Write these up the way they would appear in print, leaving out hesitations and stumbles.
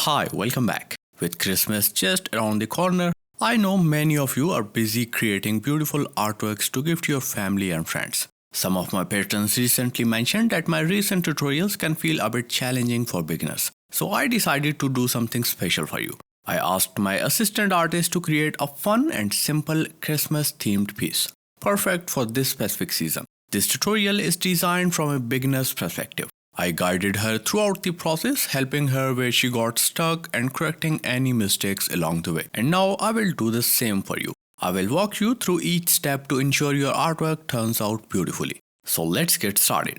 Hi, welcome back. With Christmas just around the corner, I know many of you are busy creating beautiful artworks to gift your family and friends. Some of my patrons recently mentioned that my recent tutorials can feel a bit challenging for beginners. So I decided to do something special for you. I asked my assistant artist to create a fun and simple Christmas themed piece, perfect for this specific season. This tutorial is designed from a beginner's perspective. I guided her throughout the process, helping her where she got stuck and correcting any mistakes along the way. And now I will do the same for you. I will walk you through each step to ensure your artwork turns out beautifully. So let's get started.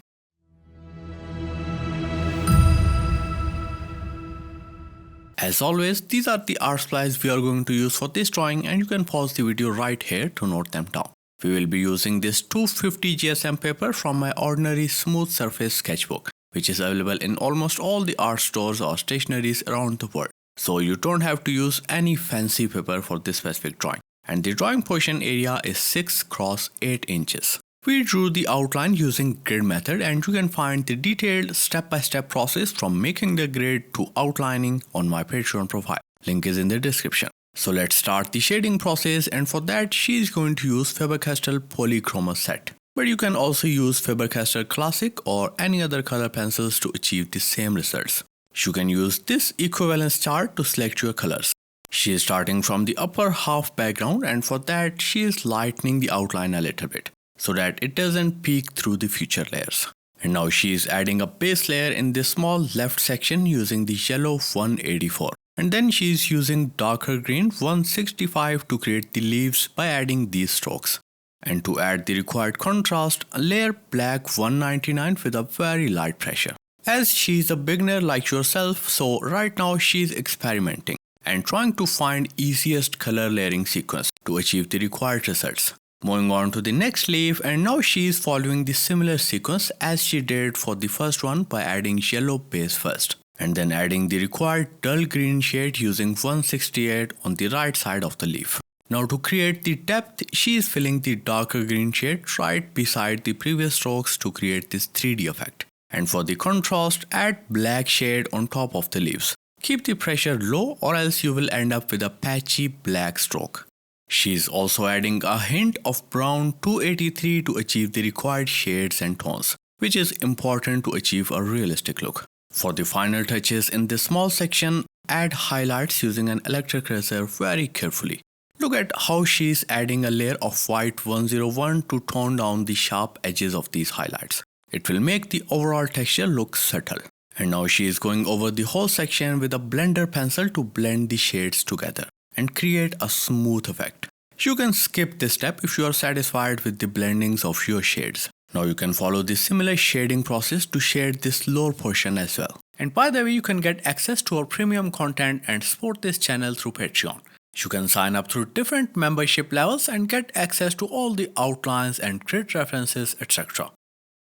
As always, these are the art supplies we are going to use for this drawing, and you can pause the video right here to note them down. We will be using this 250 GSM paper from my ordinary smooth surface sketchbook, which is available in almost all the art stores or stationeries around the world. So you don't have to use any fancy paper for this specific drawing. And the drawing portion area is 6 x 8 inches. We drew the outline using grid method, and you can find the detailed step-by-step process from making the grid to outlining on my Patreon profile. Link is in the description. So let's start the shading process, and for that she is going to use Faber-Castell Polychroma set. But you can also use Faber-Castell Classic or any other color pencils to achieve the same results. You can use this equivalence chart to select your colors. She is starting from the upper half background, and for that she is lightening the outline a little bit so that it doesn't peek through the future layers. And now she is adding a base layer in this small left section using the yellow 184. And then she is using darker green 165 to create the leaves by adding these strokes. And to add the required contrast, layer black 199 with a very light pressure. As she is a beginner like yourself, so right now she is experimenting and trying to find easiest color layering sequence to achieve the required results. Moving on to the next leaf, and now she is following the similar sequence as she did for the first one by adding yellow base first, and then adding the required dull green shade using 168 on the right side of the leaf. Now to create the depth, she is filling the darker green shade right beside the previous strokes to create this 3D effect. And for the contrast, add black shade on top of the leaves. Keep the pressure low or else you will end up with a patchy black stroke. She is also adding a hint of brown 283 to achieve the required shades and tones, which is important to achieve a realistic look. For the final touches in this small section, add highlights using an electric razor very carefully. Look at how she is adding a layer of white 101 to tone down the sharp edges of these highlights. It will make the overall texture look subtle. And now she is going over the whole section with a blender pencil to blend the shades together and create a smooth effect. You can skip this step if you are satisfied with the blendings of your shades. Now you can follow the similar shading process to shade this lower portion as well. And by the way, you can get access to our premium content and support this channel through Patreon. You can sign up through different membership levels and get access to all the outlines and grid references, etc.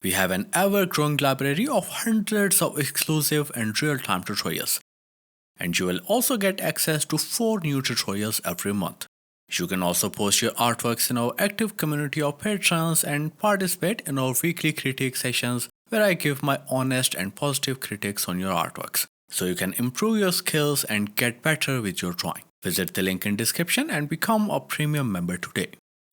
We have an ever-growing library of hundreds of exclusive and real-time tutorials. And you will also get access to 4 new tutorials every month. You can also post your artworks in our active community of patrons and participate in our weekly critique sessions where I give my honest and positive critiques on your artworks, so you can improve your skills and get better with your drawing. Visit the link in description and become a premium member today.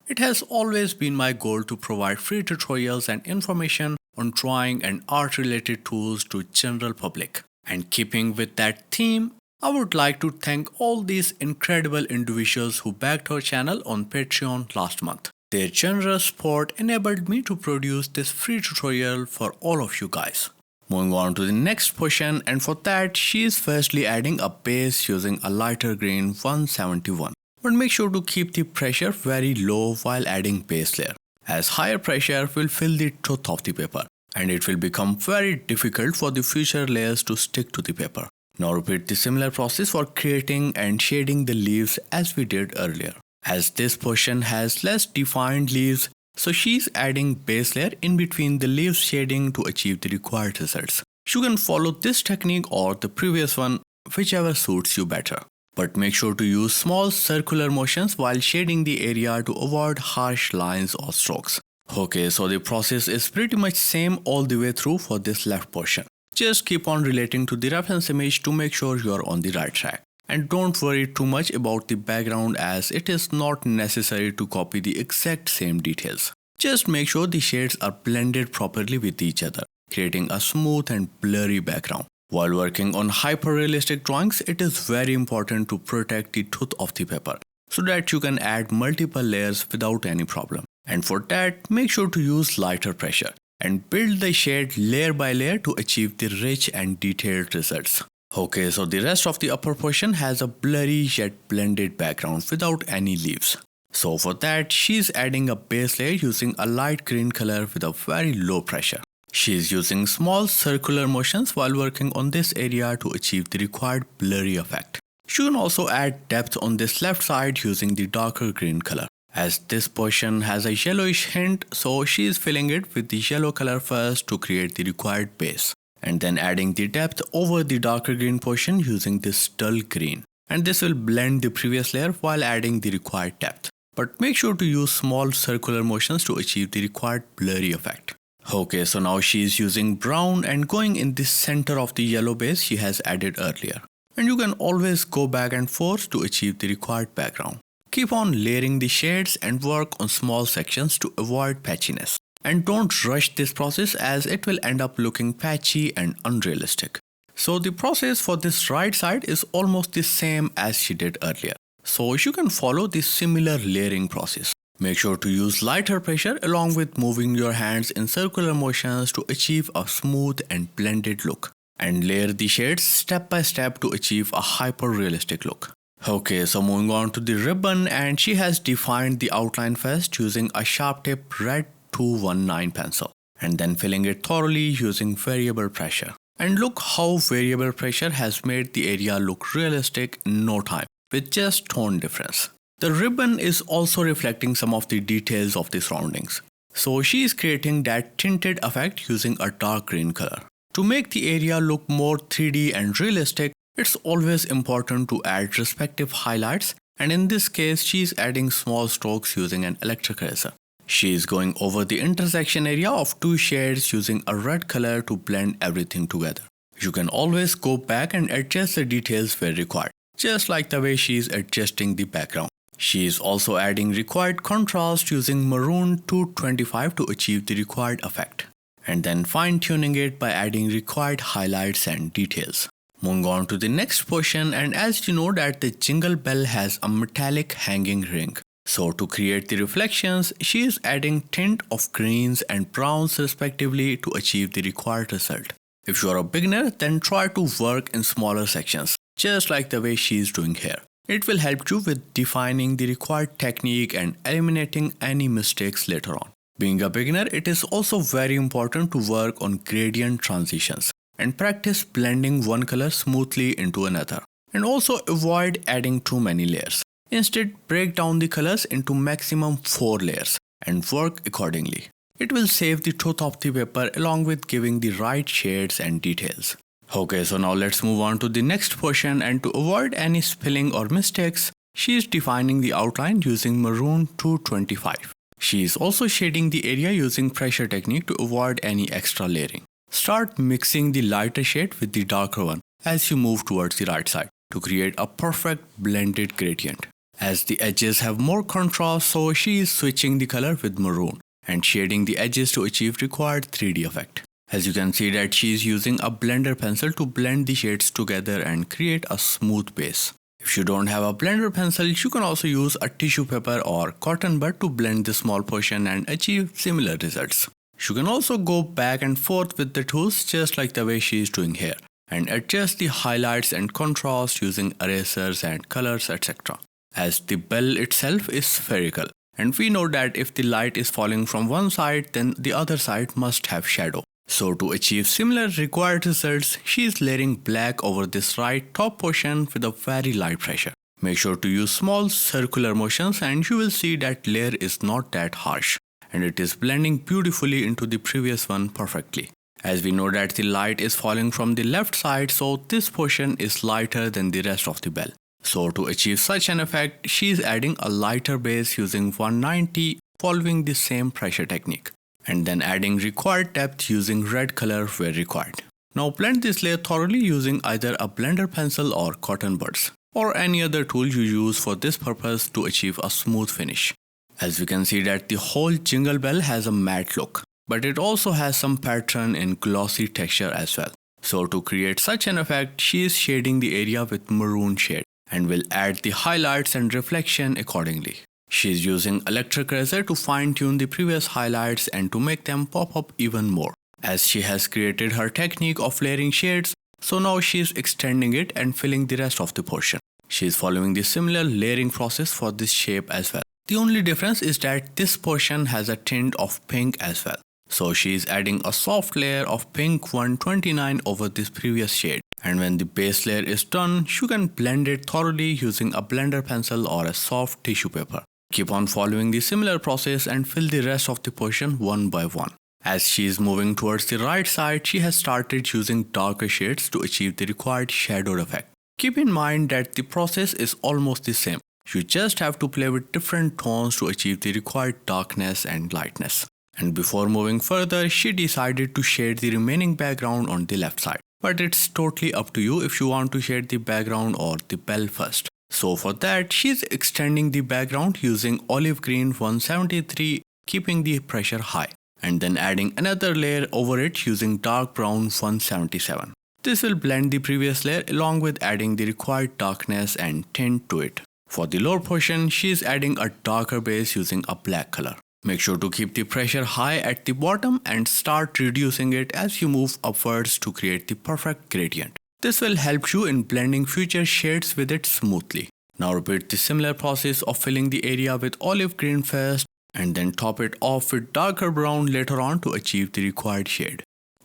It has always been my goal to provide free tutorials and information on drawing and art related tools to general public. And keeping with that theme, I would like to thank all these incredible individuals who backed our channel on Patreon last month. Their generous support enabled me to produce this free tutorial for all of you guys. Moving on to the next portion, and for that she is firstly adding a base using a lighter green 171. But make sure to keep the pressure very low while adding base layer, as higher pressure will fill the truth of the paper, and it will become very difficult for the future layers to stick to the paper. Now repeat the similar process for creating and shading the leaves as we did earlier. As this portion has less defined leaves, so she is adding base layer in between the leaves shading to achieve the required results. You can follow this technique or the previous one, whichever suits you better. But make sure to use small circular motions while shading the area to avoid harsh lines or strokes. Okay, so the process is pretty much same all the way through for this left portion. Just keep on relating to the reference image to make sure you are on the right track. And don't worry too much about the background as it is not necessary to copy the exact same details. Just make sure the shades are blended properly with each other, creating a smooth and blurry background. While working on hyper-realistic drawings, it is very important to protect the tooth of the paper so that you can add multiple layers without any problem. And for that, make sure to use lighter pressure and build the shade layer by layer to achieve the rich and detailed results. Okay, so the rest of the upper portion has a blurry yet blended background without any leaves. So for that, she's adding a base layer using a light green color with a very low pressure. She is using small circular motions while working on this area to achieve the required blurry effect. She can also add depth on this left side using the darker green color. As this portion has a yellowish hint, so she is filling it with the yellow color first to create the required base, and then adding the depth over the darker green portion using this dull green. And this will blend the previous layer while adding the required depth. But make sure to use small circular motions to achieve the required blurry effect. Okay, so now she is using brown and going in the center of the yellow base she has added earlier. And you can always go back and forth to achieve the required background. Keep on layering the shades and work on small sections to avoid patchiness. And don't rush this process as it will end up looking patchy and unrealistic. So the process for this right side is almost the same as she did earlier. So you can follow this similar layering process. Make sure to use lighter pressure along with moving your hands in circular motions to achieve a smooth and blended look. And layer the shades step by step to achieve a hyper-realistic look. Okay, so moving on to the ribbon, and she has defined the outline first using a sharp tip red 219 pencil and then filling it thoroughly using variable pressure. And look how variable pressure has made the area look realistic in no time with just tone difference. The ribbon is also reflecting some of the details of the surroundings. So she is creating that tinted effect using a dark green color. To make the area look more 3D and realistic, it's always important to add respective highlights, and in this case she is adding small strokes using an electric eraser. She is going over the intersection area of two shades using a red color to blend everything together. You can always go back and adjust the details where required, just like the way she is adjusting the background. She is also adding required contrast using maroon 225 to achieve the required effect, and then fine-tuning it by adding required highlights and details. Moving on to the next portion, and as you know that the jingle bell has a metallic hanging ring. So to create the reflections, she is adding tint of greens and browns respectively to achieve the required result. If you are a beginner, then try to work in smaller sections, just like the way she is doing here. It will help you with defining the required technique and eliminating any mistakes later on. Being a beginner, it is also very important to work on gradient transitions and practice blending one color smoothly into another. And also avoid adding too many layers. Instead, break down the colors into maximum 4 layers and work accordingly. It will save the tooth of the paper along with giving the right shades and details. Okay, so now let's move on to the next portion, and to avoid any spilling or mistakes, she is defining the outline using maroon 225. She is also shading the area using pressure technique to avoid any extra layering. Start mixing the lighter shade with the darker one as you move towards the right side to create a perfect blended gradient. As the edges have more contrast, so she is switching the color with maroon and shading the edges to achieve required 3D effect. As you can see that she is using a blender pencil to blend the shades together and create a smooth base. If you don't have a blender pencil, you can also use a tissue paper or cotton bud to blend the small portion and achieve similar results. You can also go back and forth with the tools just like the way she is doing here and adjust the highlights and contrast using erasers and colors, etc. As the bell itself is spherical, and we know that if the light is falling from one side, then the other side must have shadow. So to achieve similar required results, she is layering black over this right top portion with a very light pressure. Make sure to use small circular motions and you will see that layer is not that harsh and it is blending beautifully into the previous one perfectly. As we know that the light is falling from the left side, so this portion is lighter than the rest of the bell. So to achieve such an effect, she is adding a lighter base using 190 following the same pressure technique, and then adding required depth using red color where required. Now blend this layer thoroughly using either a blender pencil or cotton buds, or any other tool you use for this purpose to achieve a smooth finish. As we can see that the whole jingle bell has a matte look, but it also has some pattern in glossy texture as well. So to create such an effect, she is shading the area with maroon shade and will add the highlights and reflection accordingly. She is using electric razor to fine tune the previous highlights and to make them pop up even more. As she has created her technique of layering shades, so now she is extending it and filling the rest of the portion. She is following the similar layering process for this shape as well. The only difference is that this portion has a tint of pink as well. So she is adding a soft layer of pink 129 over this previous shade. And when the base layer is done, you can blend it thoroughly using a blender pencil or a soft tissue paper. Keep on following the similar process and fill the rest of the portion one by one. As she is moving towards the right side, she has started using darker shades to achieve the required shadow effect. Keep in mind that the process is almost the same. You just have to play with different tones to achieve the required darkness and lightness. And before moving further, she decided to shade the remaining background on the left side. But it's totally up to you if you want to shade the background or the bell first. So for that, she's extending the background using olive green 173, keeping the pressure high, and then adding another layer over it using dark brown 177. This will blend the previous layer along with adding the required darkness and tint to it. For the lower portion, she is adding a darker base using a black color. Make sure to keep the pressure high at the bottom and start reducing it as you move upwards to create the perfect gradient. This will help you in blending future shades with it smoothly. Now repeat the similar process of filling the area with olive green first and then top it off with darker brown later on to achieve the required shade.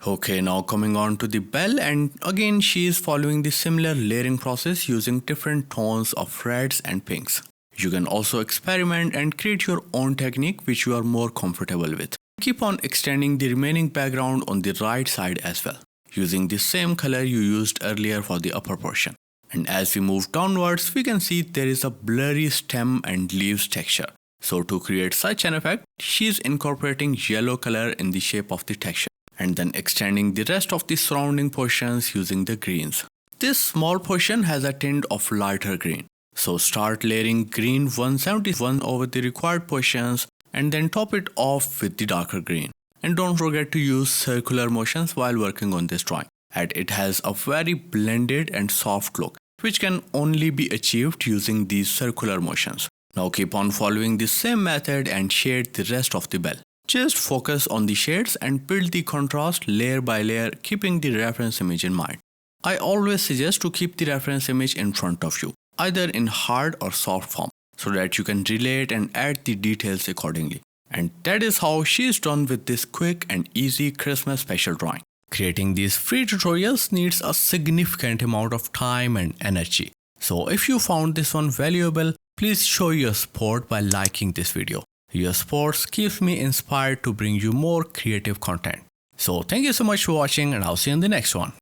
Okay, now coming on to the bell, and again she is following the similar layering process using different tones of reds and pinks. You can also experiment and create your own technique which you are more comfortable with. Keep on extending the remaining background on the right side as well, using the same color you used earlier for the upper portion. And as we move downwards, we can see there is a blurry stem and leaves texture. So to create such an effect, she is incorporating yellow color in the shape of the texture, and then extending the rest of the surrounding portions using the greens. This small portion has a tint of lighter green. So start layering green 171 over the required portions and then top it off with the darker green. And don't forget to use circular motions while working on this drawing. And it has a very blended and soft look, which can only be achieved using these circular motions. Now keep on following the same method and shade the rest of the bell. Just focus on the shades and build the contrast layer by layer, keeping the reference image in mind. I always suggest to keep the reference image in front of you, either in hard or soft form, so that you can relate and add the details accordingly. And that is how she is done with this quick and easy Christmas special drawing. Creating these free tutorials needs a significant amount of time and energy. So if you found this one valuable, please show your support by liking this video. Your support keeps me inspired to bring you more creative content. So thank you so much for watching, and I'll see you in the next one.